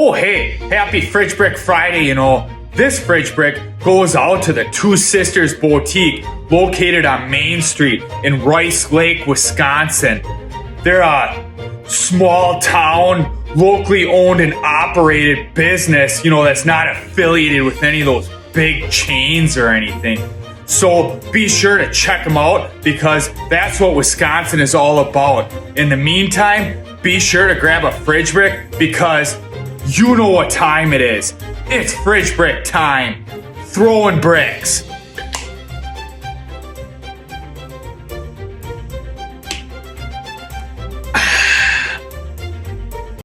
Oh, hey, happy Fridge Brick Friday, This fridge brick goes out to the Two Sisters Boutique located on Main Street in Rice Lake, Wisconsin. They're a small town, locally owned and operated business, that's not affiliated with any of those big chains or anything. So be sure to check them out because that's what Wisconsin is all about. In the meantime, be sure to grab a fridge brick because you know what time it is. It's fridge brick time. Throwing bricks.